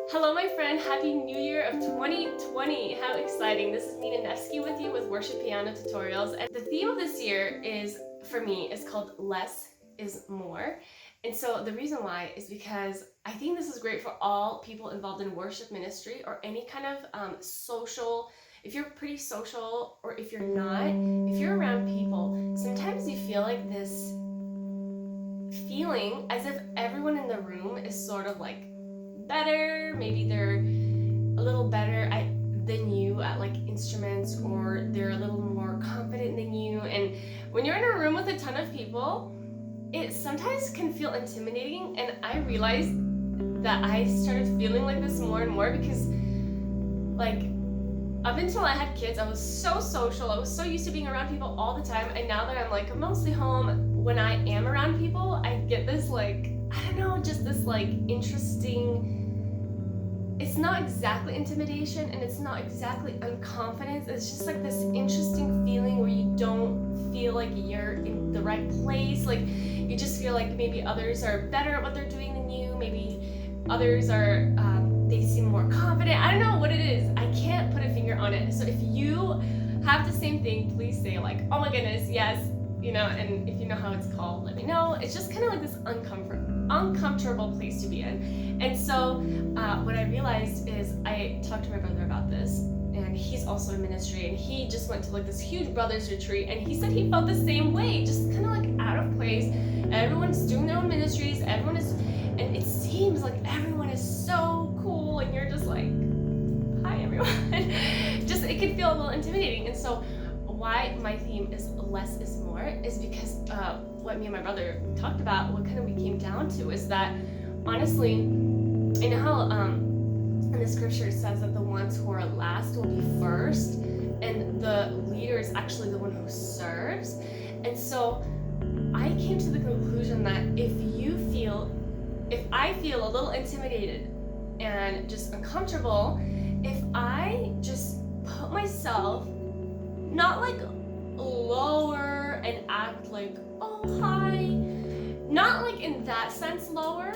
Hello, my friend. Happy New Year of 2020. How exciting. This is Nina Nevsky with you with worshippiano tutorials. And the theme of this year is, for me, is called Less is More. And so the reason why is because I think this is great for all people involved in worship ministry or any kind of social. If you're pretty social or if you're not, if you're around people, sometimes you feel like this feeling as if everyone in the room is sort of like better, maybe they're a little better than you at like instruments, or they're a little more confident than you. And when you're in a room with a ton of people, it sometimes can feel intimidating. And I realized that I started feeling like this more and more because, like, up until I had kids, I was so social. I was so used to being around people all the time. And now that I'm like mostly home, when I am around people, I get this like, I don't know, just this like interesting, it's not exactly intimidation and it's not exactly unconfidence. It's just like this interesting feeling where you don't feel like you're in the right place. Like you just feel like maybe others are better at what they're doing than you. Maybe others are, they seem more confident. I don't know what it is. I can't put a finger on it. So if you have the same thing, please say like, oh my goodness, yes, you know, and if you know how it's called, let me know. It's just kind of like this uncomfortable place to be in. And so what I realized is I talked to my brother about this, and he's also in ministry, and he just went to like this huge brothers retreat, and he said he felt the same way, just kind of like out of place. Everyone's doing their own ministries, everyone is, and it seems like everyone is so cool, and you're just like, hi everyone. Just, it can feel a little intimidating. And so why my theme is less is more is because what me and my brother talked about, what kind of we came down to is that honestly, you know how in the scripture it says that the ones who are last will be first, and the leader is actually the one who serves. And so I came to the conclusion that if I feel a little intimidated and just uncomfortable, if I just put myself not like lower and act like, oh hi, not like in that sense lower,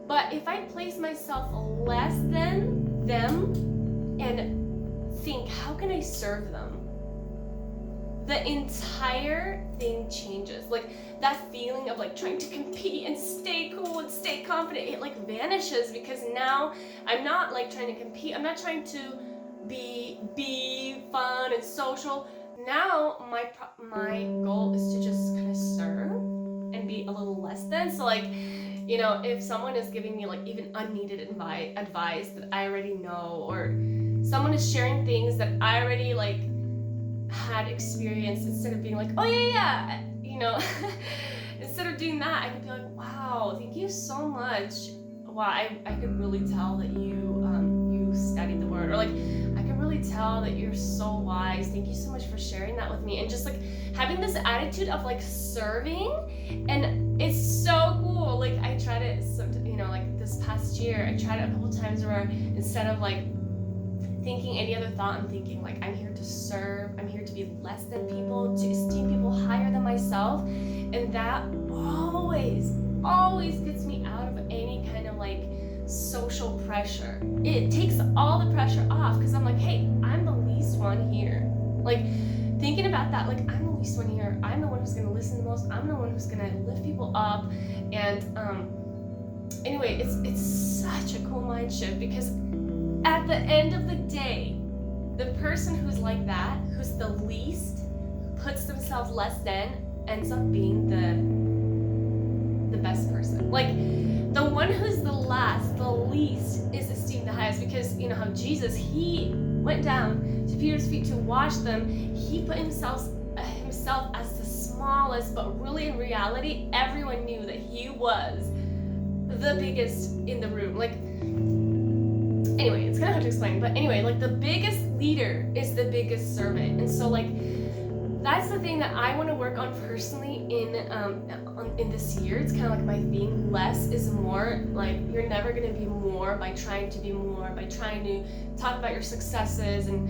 but if I place myself less than them and think, how can I serve them? The entire thing changes. Like that feeling of like trying to compete and stay cool and stay confident, it like vanishes, because now I'm not like trying to compete. I'm not trying to be fun and social. Now my goal is to just kind of serve and be a little less than. So like, you know, if someone is giving me like even unneeded advice that I already know, or someone is sharing things that I already like had experience, instead of being like, oh yeah, you know, instead of doing that, I could be like, wow, thank you so much. Wow, I could really tell that you studied the word, or like I can really tell that you're so wise. Thank you so much for sharing that with me. And just like having this attitude of like serving, and it's so cool. Like I tried it, you know, like this past year, I tried it a couple times where instead of like thinking any other thought, I'm thinking like, I'm here to serve, I'm here to be less than people, to esteem people higher than myself. And that always gets me out of any kind of like social pressure. It takes all the pressure off, because I'm like, hey, I'm the least one here. Like thinking about that, like I'm the least one here, I'm the one who's gonna listen the most, I'm the one who's gonna lift people up. And anyway, it's such a cool mind shift, because at the end of the day, the person who's like that, who's the least, puts themselves less than, ends up being the best person. Like the one who's the last, the least, is esteemed the highest, because you know how Jesus, he went down to Peter's feet to wash them. He put himself as the smallest, but really in reality, everyone knew that he was the biggest in the room. Like, anyway, it's kind of hard to explain, but anyway, like the biggest leader is the biggest servant. And so like that's the thing that I want to work on personally in this year. It's kind of like my theme, less is more. Like you're never going to be more by trying to be more, by trying to talk about your successes and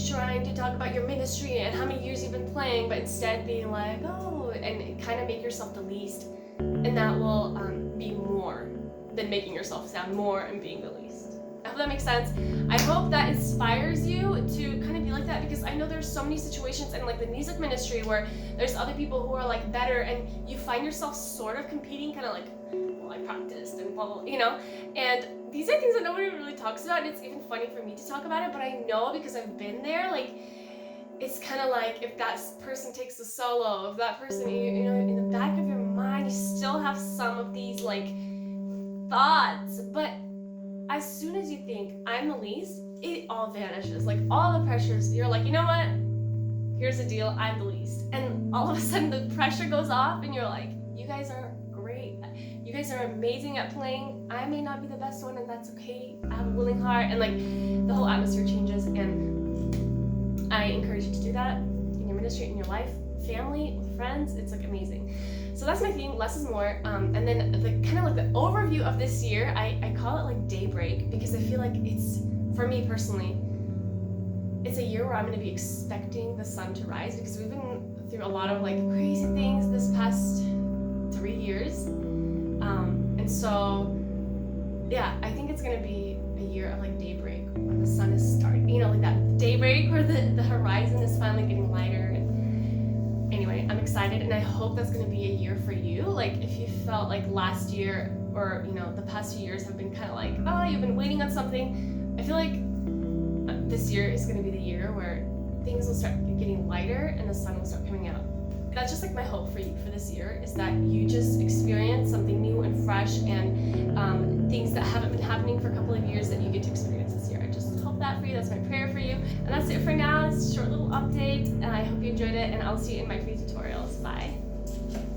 trying to talk about your ministry and how many years you've been playing, but instead being like, oh, and kind of make yourself the least, and that will be more than making yourself sound more and being the least. hope that makes sense. I hope that inspires you to kind of be like that, because I know there's so many situations in like the music ministry where there's other people who are like better, and you find yourself sort of competing, kind of like, well, I practiced and blah, blah, you know? And these are things that nobody really talks about, and it's even funny for me to talk about it, but I know because I've been there, like, it's kind of like if that person takes the solo, if that person, you know, in the back of your mind, you still have some of these like thoughts, but as soon as you think I'm the least, it all vanishes. Like all the pressures, you're like, you know what? Here's the deal, I'm the least. And all of a sudden the pressure goes off and you're like, you guys are great. You guys are amazing at playing. I may not be the best one, and that's okay. I have a willing heart, and like the whole atmosphere changes. And I encourage you to do that in your ministry, in your life, family, with friends. It's like amazing. So that's my theme, less is more. And then the kind of like the overview of this year, I call it like daybreak, because I feel like it's, for me personally, it's a year where I'm going to be expecting the sun to rise, because we've been through a lot of like crazy things this past 3 years. And so, yeah, I think it's going to be a year of like daybreak, when the sun is starting, you know, like that daybreak where the horizon is finally getting lighter. And anyway, I'm excited, and I hope that's going to be a year for you. Like if you felt like last year, or you know, the past few years have been kind of like, oh, you've been waiting on something, I feel like this year is going to be the year where things will start getting lighter and the sun will start coming out. That's just like my hope for you for this year, is that you just experience something new and fresh, and things that haven't been happening for a couple of years that you get to experience this year. I just hope that for you. That's my prayer for you. And that's it for now. It's a short little update, and I hope you enjoyed it, and I'll see you in my free tutorial.